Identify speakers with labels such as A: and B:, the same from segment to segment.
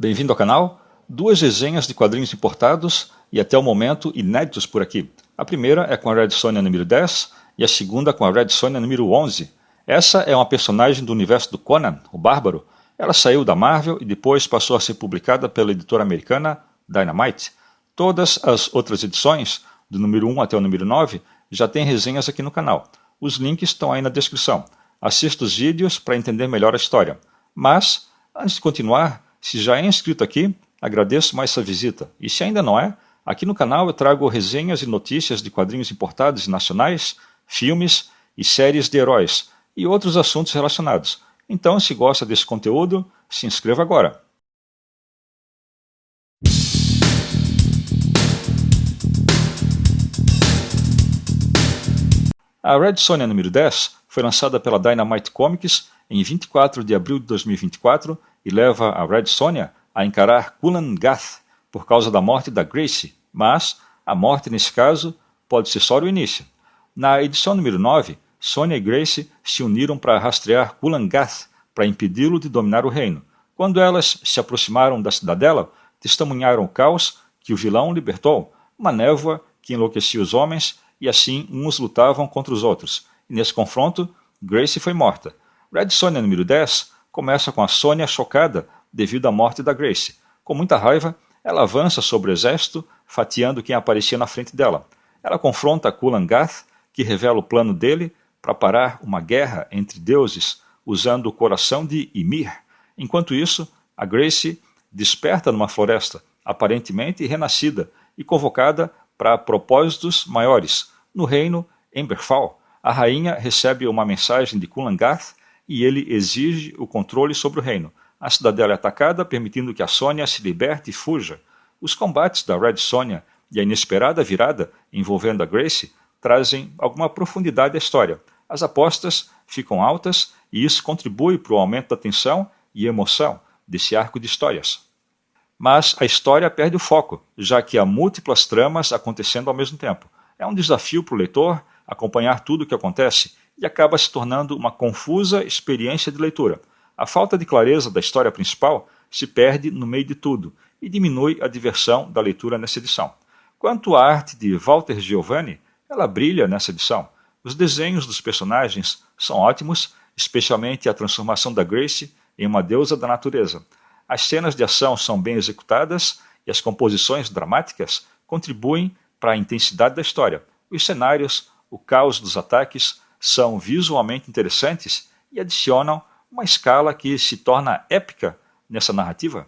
A: Bem-vindo ao canal. Duas resenhas de quadrinhos importados e até o momento inéditos por aqui. A primeira é com a Red Sonja número 10 e a segunda com a Red Sonja número 11. Essa é uma personagem do universo do Conan, o Bárbaro. Ela saiu da Marvel e depois passou a ser publicada pela editora americana Dynamite. Todas as outras edições, do número 1 até o número 9, já têm resenhas aqui no canal. Os links estão aí na descrição. Assista os vídeos para entender melhor a história. Mas, antes de continuar, se já é inscrito aqui, agradeço mais essa visita. E se ainda não é, aqui no canal eu trago resenhas e notícias de quadrinhos importados e nacionais, filmes e séries de heróis e outros assuntos relacionados. Então, se gosta desse conteúdo, se inscreva agora. A Red Sonja número 10 foi lançada pela Dynamite Comics em 24 de abril de 2024 e leva a Red Sonja a encarar Kulan Gath por causa da morte da Gracie, mas a morte nesse caso pode ser só o início. Na edição número 9, Sonja e Gracie se uniram para rastrear Kulan Gath para impedi-lo de dominar o reino. Quando elas se aproximaram da cidadela, testemunharam o caos que o vilão libertou, uma névoa que enlouquecia os homens e assim uns lutavam contra os outros. E nesse confronto, Gracie foi morta. Red Sonja número 10 começa com a Sonja chocada devido à morte da Gracie. Com muita raiva, ela avança sobre o exército, fatiando quem aparecia na frente dela. Ela confronta Kulan Gath, que revela o plano dele para parar uma guerra entre deuses, usando o coração de Ymir. Enquanto isso, a Gracie desperta numa floresta, aparentemente renascida e convocada para propósitos maiores. No reino Emberfall, a rainha recebe uma mensagem de Kulan Gath e ele exige o controle sobre o reino. A cidadela é atacada, permitindo que a Sonja se liberte e fuja. Os combates da Red Sonja e a inesperada virada envolvendo a Gracie trazem alguma profundidade à história. As apostas ficam altas e isso contribui para o aumento da tensão e emoção desse arco de histórias. Mas a história perde o foco, já que há múltiplas tramas acontecendo ao mesmo tempo. É um desafio para o leitor acompanhar tudo o que acontece e acaba se tornando uma confusa experiência de leitura. A falta de clareza da história principal se perde no meio de tudo e diminui a diversão da leitura nessa edição. Quanto à arte de Walter Giovanni, ela brilha nessa edição. Os desenhos dos personagens são ótimos, especialmente a transformação da Gracie em uma deusa da natureza. As cenas de ação são bem executadas e as composições dramáticas contribuem para a intensidade da história. Os cenários, o caos dos ataques são visualmente interessantes e adicionam uma escala que se torna épica nessa narrativa.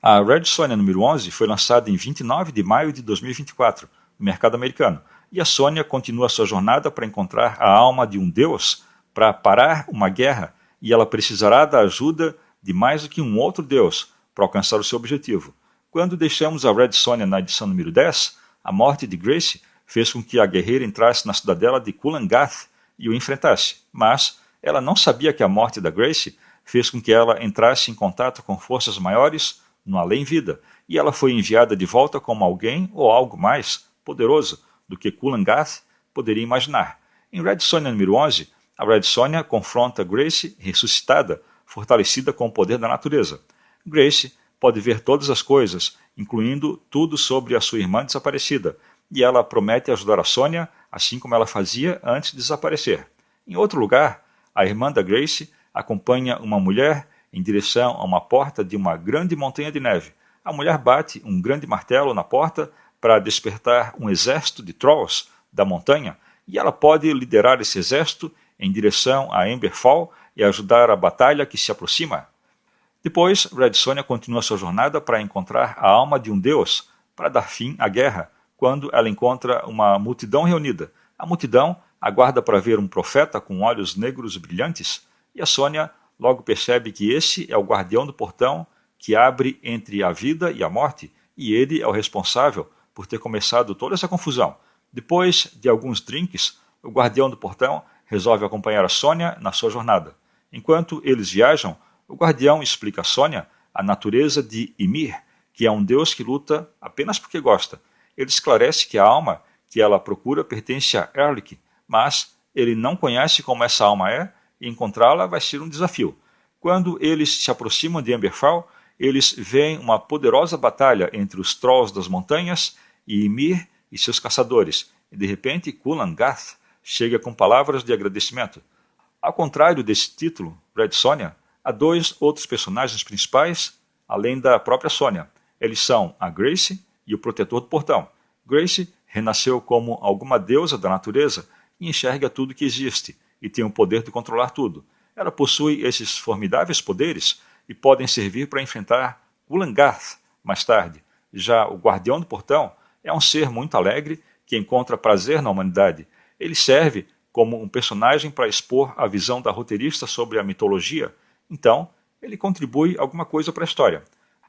A: A Red Sonja número 11 foi lançada em 29 de maio de 2024, no mercado americano, e a Sonja continua sua jornada para encontrar a alma de um deus para parar uma guerra, e ela precisará da ajuda de mais do que um outro deus para alcançar o seu objetivo. Quando deixamos a Red Sonja na edição número 10, a morte de Gracie fez com que a guerreira entrasse na cidadela de Kulan Gath e o enfrentasse, mas ela não sabia que a morte da Gracie fez com que ela entrasse em contato com forças maiores no além-vida, e ela foi enviada de volta como alguém ou algo mais poderoso do que Kulan Gath poderia imaginar. Em Red Sonja número 11, a Red Sonja confronta Gracie ressuscitada, fortalecida com o poder da natureza. Gracie pode ver todas as coisas, incluindo tudo sobre a sua irmã desaparecida, e ela promete ajudar a Sonja, assim como ela fazia antes de desaparecer. Em outro lugar, a irmã da Gracie acompanha uma mulher em direção a uma porta de uma grande montanha de neve. A mulher bate um grande martelo na porta para despertar um exército de Trolls da montanha, e ela pode liderar esse exército em direção a Emberfall e ajudar a batalha que se aproxima. Depois, Red Sonja continua sua jornada para encontrar a alma de um deus para dar fim à guerra, quando ela encontra uma multidão reunida. A multidão aguarda para ver um profeta com olhos negros brilhantes, e a Sonja logo percebe que esse é o guardião do portão que abre entre a vida e a morte, e ele é o responsável por ter começado toda essa confusão. Depois de alguns drinks, o guardião do portão resolve acompanhar a Sonja na sua jornada. Enquanto eles viajam, o guardião explica a Sonja a natureza de Ymir, que é um deus que luta apenas porque gosta. Ele esclarece que a alma que ela procura pertence a Erlich, mas ele não conhece como essa alma é e encontrá-la vai ser um desafio. Quando eles se aproximam de Emberfell, eles veem uma poderosa batalha entre os Trolls das montanhas e Ymir e seus caçadores, e de repente Kulan Gath chega com palavras de agradecimento. Ao contrário desse título, Red Sonja, há dois outros personagens principais, além da própria Sonja. Eles são a Grace e o Protetor do Portão. Grace renasceu como alguma deusa da natureza e enxerga tudo que existe, e tem o poder de controlar tudo. Ela possui esses formidáveis poderes e podem servir para enfrentar Kulan Gath mais tarde. Já o Guardião do Portão é um ser muito alegre que encontra prazer na humanidade. Ele serve como um personagem para expor a visão da roteirista sobre a mitologia, então ele contribui alguma coisa para a história.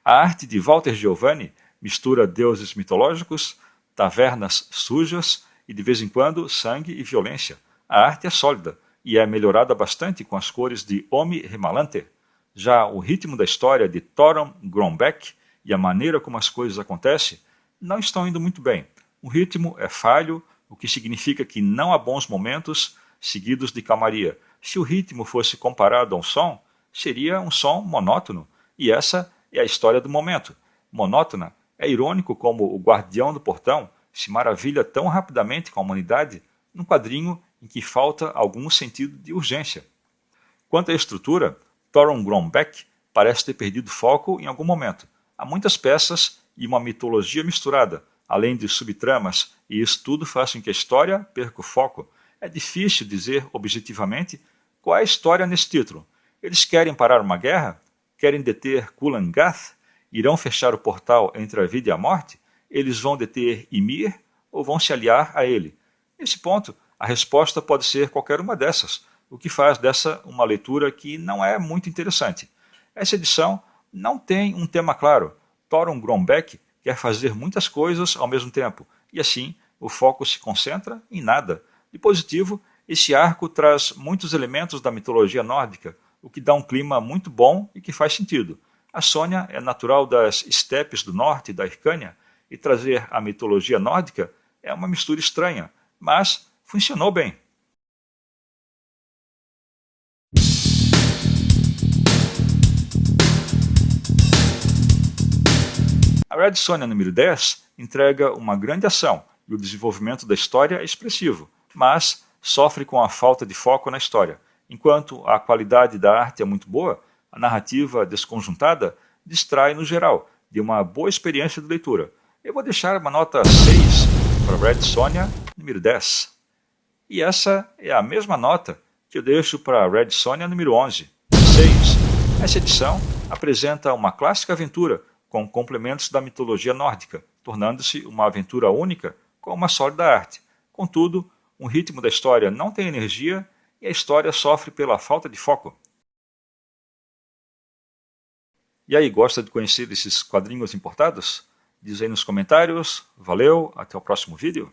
A: A arte de Walter Giovanni mistura deuses mitológicos, tavernas sujas e, de vez em quando, sangue e violência. A arte é sólida e é melhorada bastante com as cores de Omi Remalante. Já o ritmo da história de Thoron Grombeck e a maneira como as coisas acontecem não estão indo muito bem. O ritmo é falho, o que significa que não há bons momentos seguidos de calmaria. Se o ritmo fosse comparado a um som, seria um som monótono, e essa é a história do momento. Monótona, é irônico como o Guardião do Portão se maravilha tão rapidamente com a humanidade num quadrinho em que falta algum sentido de urgência. Quanto à estrutura, Thoron Grombeck parece ter perdido foco em algum momento. Há muitas peças e uma mitologia misturada, além de subtramas, e isso tudo faz com que a história perca o foco. É difícil dizer objetivamente qual é a história nesse título. Eles querem parar uma guerra? Querem deter Kulan Gath? Irão fechar o portal entre a vida e a morte? Eles vão deter Ymir ou vão se aliar a ele? Nesse ponto, a resposta pode ser qualquer uma dessas, o que faz dessa uma leitura que não é muito interessante. Essa edição não tem um tema claro. Thoron Grombeck quer fazer muitas coisas ao mesmo tempo, e assim o foco se concentra em nada. De positivo, esse arco traz muitos elementos da mitologia nórdica, o que dá um clima muito bom e que faz sentido. A Sonja é natural das estepes do norte da Hircânia, e trazer a mitologia nórdica é uma mistura estranha, mas funcionou bem. A Red Sonja número 10 entrega uma grande ação e o desenvolvimento da história é expressivo, mas sofre com a falta de foco na história. Enquanto a qualidade da arte é muito boa, a narrativa desconjuntada distrai no geral de uma boa experiência de leitura. Eu vou deixar uma nota 6 para Red Sonja número 10. E essa é a mesma nota que eu deixo para Red Sonja número 11. 6. Essa edição apresenta uma clássica aventura com complementos da mitologia nórdica, tornando-se uma aventura única com uma sólida arte. Contudo, o ritmo da história não tem energia e a história sofre pela falta de foco. E aí, gosta de conhecer esses quadrinhos importados? Diz aí nos comentários. Valeu, até o próximo vídeo.